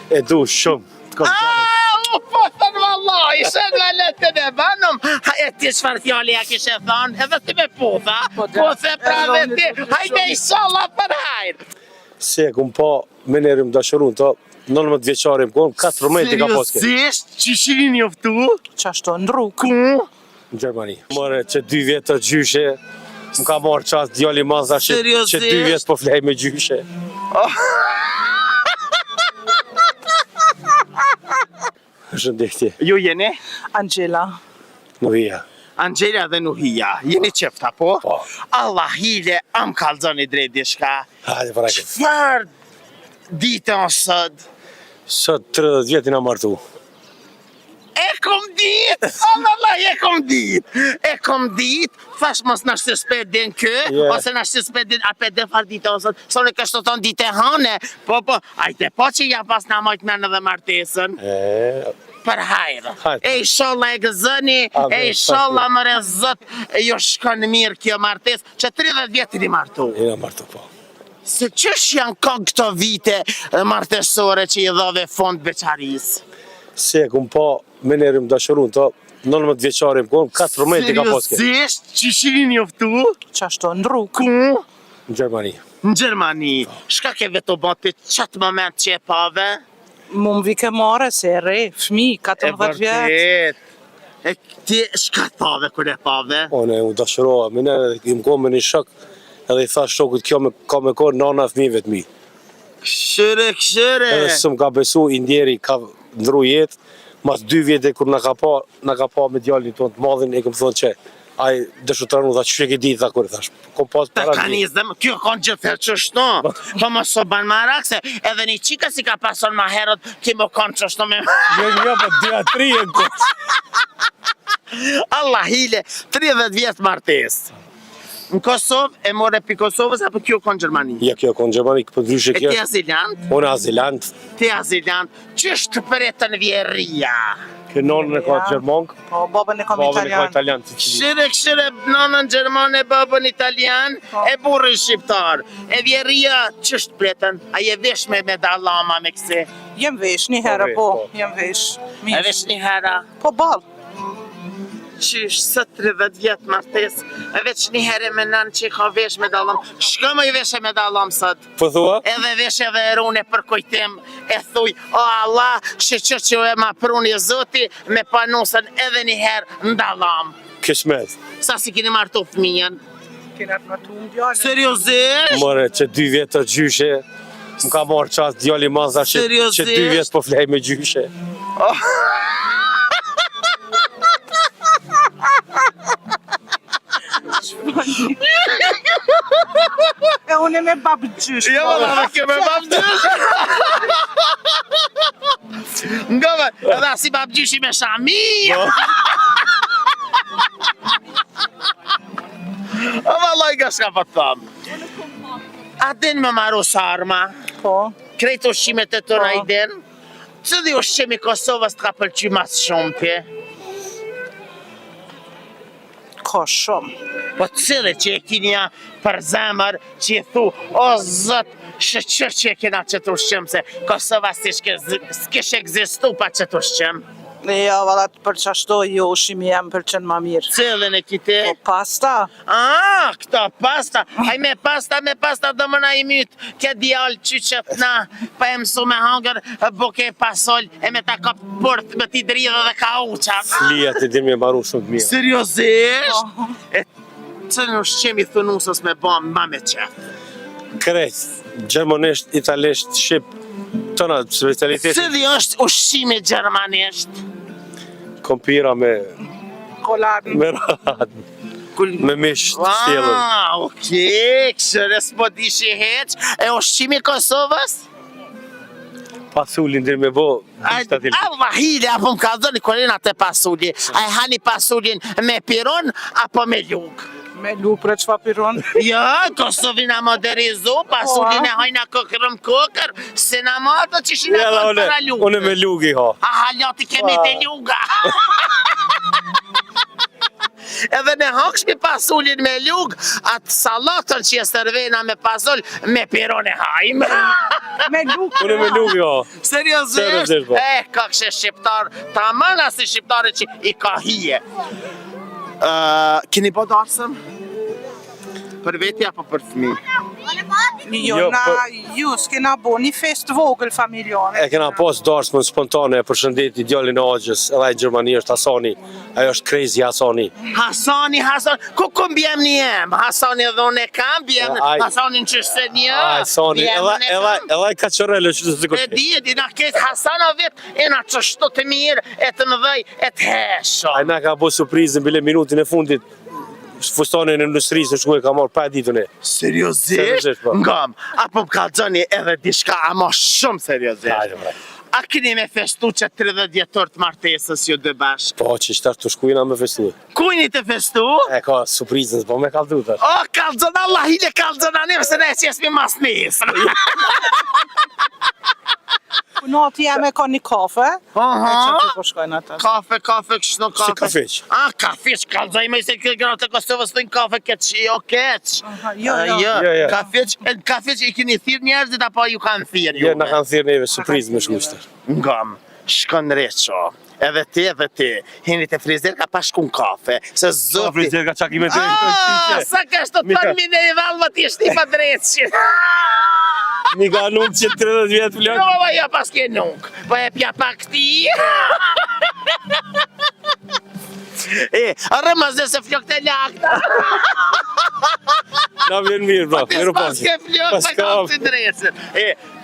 E du shumë. Po thënë vallahi, shënë letën e banëm. E ti çfarë fjali ja kishe thënë, edhe ti me putha. Po the pra dhe ti, hajde inshallah për hajr. Se kum pa me nerim dashurun të 19 vjeqarim kom, 4 mëjtë ka paske. Seriozisht, qishin njoftu? Qashtu në rrugë. Ku? Në Gjermani. More që 2 vjetë të gjyshe, më ka marrë qast djali madha që 2 vjetë po flej me gjyshe. Shëndetje. Ju jeni? Angela. Nuhia. Angela dhe Nuhia, jeni qefta po? Po. Allah hile, am kalzoni drejt dishka. Hajde para këtë. Qfar dite o sot? Sot 30 vjetin a martu. E kom dit! Allah, e kom dit! E kom dit, thash mos na shpedin kë, ose na shpedin a pedin far dite o sot, sone kështu ton dite hane, po, ajte po që ja pas na mojt men edhe martesën. Për hajrë. E inshallah e gëzëni, e inshallah më rezët, jo shkon mirë kjo martes, që 30 vjetin i martu. Jena martu, po. Se qësh janë këto vite martesore që i dhove fond beqaris? Se kum pa me nerim dashurun të 19 vjeqarim kom, 4 mëjtë ka paske. Seriozisht, qishin njoftu? Qashtu në rrugë. Ku? Në Gjermani. Në Gjermani. Shka ke vetë bëti qatë moment që e pave? Mu më vike mare se e re, fmi, 14 vjetë. E ti shka thave kër e pave? One u dashurova, me nere im kom me një shok, edhe i thash shokut kjo ka me korë nana fmive të mi. Këshire. Edhe së më ka besu, i ndjeri ka ndru jetë, mas 2 vjetë kur na ka pa me djallin tonë të madhin, e këm thonë që ai dëshutarnu dha që ke ditë dha kur thash. Kom pas para. Mekanizëm, kjo kanë gjithë qështu. Po mos so ban marak se edhe një qika si ka pason ma herët, ki më kanë qështu me... Jo, po 2-3 e në Allah hile, 30 vjetë martes. Në Kosovë, e more pi Kosovës, apo kjo kanë Gjermani? Ja, kjo kanë Gjermani, për dryshe kjo. E ti azilant? Unë azilant. Ti azilant, qështë për e të në vjerria? Kjo nonën e ka Gjermankë, Po, babën e kam babën e ka italian. italian. Këshire, nonën Gjermane, babën italian, e burrin shqiptar. E vjerria, qështë pretën? A je vesh me medallama me këse? Jem vesh, një herë, po, Po. jem vesh. E vesh një hera? Po, balë. Qysh, së 30 vjetë martes, e veç një herë me nënë që i ka vesh medallam. Shko më i vesh e medallam sot? Po thua? Edhe vesh edhe erune për kujtim, e thuj, o Allah, që e ma pruni zoti, me panusën edhe një herë ndallam. Këshmet. Sa si kini martu fëmijën? Kena të martu më djallë. Seriozisht? More që 2 vjetë të gjyshe, më ka marrë qast djali madha që 2 vjetë po flej me gjyshe. E unë e me babë gjysh. Jo, dhe kjo me babgjysh. Ngove, edhe si babgjyshi me shami. O vallaj nga shka po të thamë. A din me maru sarma? Po. Krejt ushqimet e tëra i din? Cëli ushqimi Kosovës të ka pëlqy mas shumë pje? Ka shumë. Po cili që e kinja për zemër që i thu, o zët, shëqër që e kina qëtë ushqim, se Kosova s'kish egzistu pa qëtë ushqim. Jo, valat për qashto, jo, ushimi jam për qenë ma mirë. Cilën e kiti? Po, pasta. Këto pasta, haj me pasta do mëna i mytë, ke djallë qyqet na, pa e mësu me hangër, buke pasol, e me ta kap përt, me ti dridhe dhe ka uqat. Lija të din me maru shumë të mirë. Seriozisht? E cëllën ushqimi thunusës me bom, ma me qef. Krejt, gjermanisht, italisht, shqip, tëna specialitetin. Cili është ushqimi gjermanisht? Kompira me Koladë. radhë, me mish të shtjelën. Okej, këshire s'po dishi heq. E ushqimi Kosovës? Pasullin dhe me bo, ishtatil. Allah hile, apo më ka dhëni korinat e pasulli. A e hani pasullin me piron, apo me lugë? Me lupre që fa piron. Jo, Kosovin a modernizu, pasullin e hajna kokër, se na matë që shina konë para lugë. Unë me lugi ha. A haljati kemi të luga. edhe ne hakshmi pasullin me lug, atë salatën që e servena me pasull, me piron e hajmë. Me luk. Unë me luk, jo. Seriozisht? Po. Ka kështë shqiptar, tamam si shqiptari që i ka hije. Keni po darsëm? Për veti apo për fëmi? Jo, ju s'kena bo një fest vogël familjare. E kena pas darsmën spontane, përshëndeti djalin e Axhës, edhe në Gjermani është Hasani. Ajo është crazy Hasani. Hasani, ku bjem një jem? Hasani edhe unë e kam, bjem Hasani në qështë një. Hasani, edhe ka qërele që të të E di, na ketë Hasanove, e na qështu të mirë, e të mëdhej, e të hesho. A na ka bo surprizën bile minutin e fundit. Fustanin e industrisë në shkuj ka marrë pa ditën e. Seriozisht? Ngam, apo më kalëgjoni edhe dishka ama shumë seriozisht. A keni me festu që 30 vjetor të martesës ju dë bashkë? Po, që ishtar të shkujna me festu. Kujni të festu? E ka surprizën, po me kaldu të. O, kalëgjona, Allah, hile kalëgjona, ne vëse ne që jesmi mas nesë. Nati jam e ka një kafe. E që të po shkojnë atë. Kafe, kështë në kafe. Si kafeq? Kafeq, kalëgjoj me se këtë gratë të Kosovës të një kafe keq, jo keq. Jo. Kafeq i keni thirë njerëzit, apo ju kanë thirë ju? Jo, na kanë thirë neve surprizë me shkushtar. Ngam, shkon reqo. Edhe ti, hini të frizer ka pa shku në kafe. Se zoti... Frizer ka qak i me drejtë. Sa kështë të tonë mine i valë, më t'ishtë i pa drejtë. Një ka nuk që 30 vjetë flok. Jo, jo, pas ke nuk. Po e pja pak ti. Rëmës dhe se flok të lakta. Na vjen mirë, bro. Mirë Pas ke flok, pa kam të drejtën.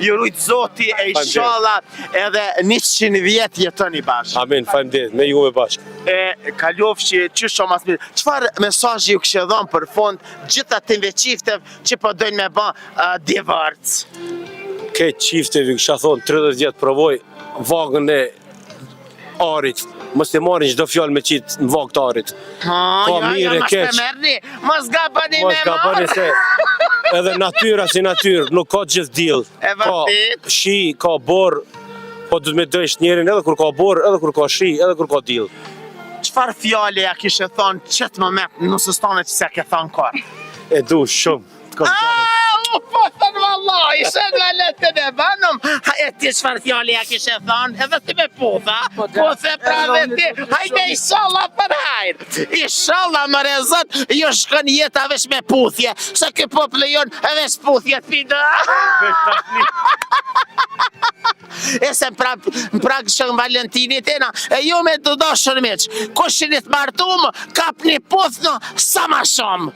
Ju rujtë zoti e i shala edhe 100 vjetë jetën i bashkë. Amin, faleminderit, me juve bashkë. Kaljof që qështë mas mirë. Qëfar mesazhi ju kështë dhënë për fond gjitha të qiftev që po dojnë me ba divorc? Këtë qifteve kësha thonë 30 vjetë provoj vagën e arit. Mos të marrin çdo fjalë me qitë në vagë të arit. Po mirë e keq. Mos gabani me Mos gabani se edhe natyra si natyrë, nuk ka gjithë diell. Ka shi, ka borë, po du të me dojsh njerin edhe kur ka borë, edhe kur ka shi, edhe kur ka diell. Qëfar fjale ja kishe thonë qëtë moment nëse stane që se ke thonë kërë? E du shumë. Po thënë valla, ishe nga letën e banëm. E ti qëfar fjale ja kishe thonë, edhe ti me putha. Puthe pra dhe ti, hajde ishallah për hajrë. Ishallah më rezot, ju shkën jetë avesh me puthje. Se kë poplë jonë avesh puthje të pida. E se më prag shën Valentinit e na, e ju me të do shërmeq. Kushinit martum, kap një puthno sa ma shumë.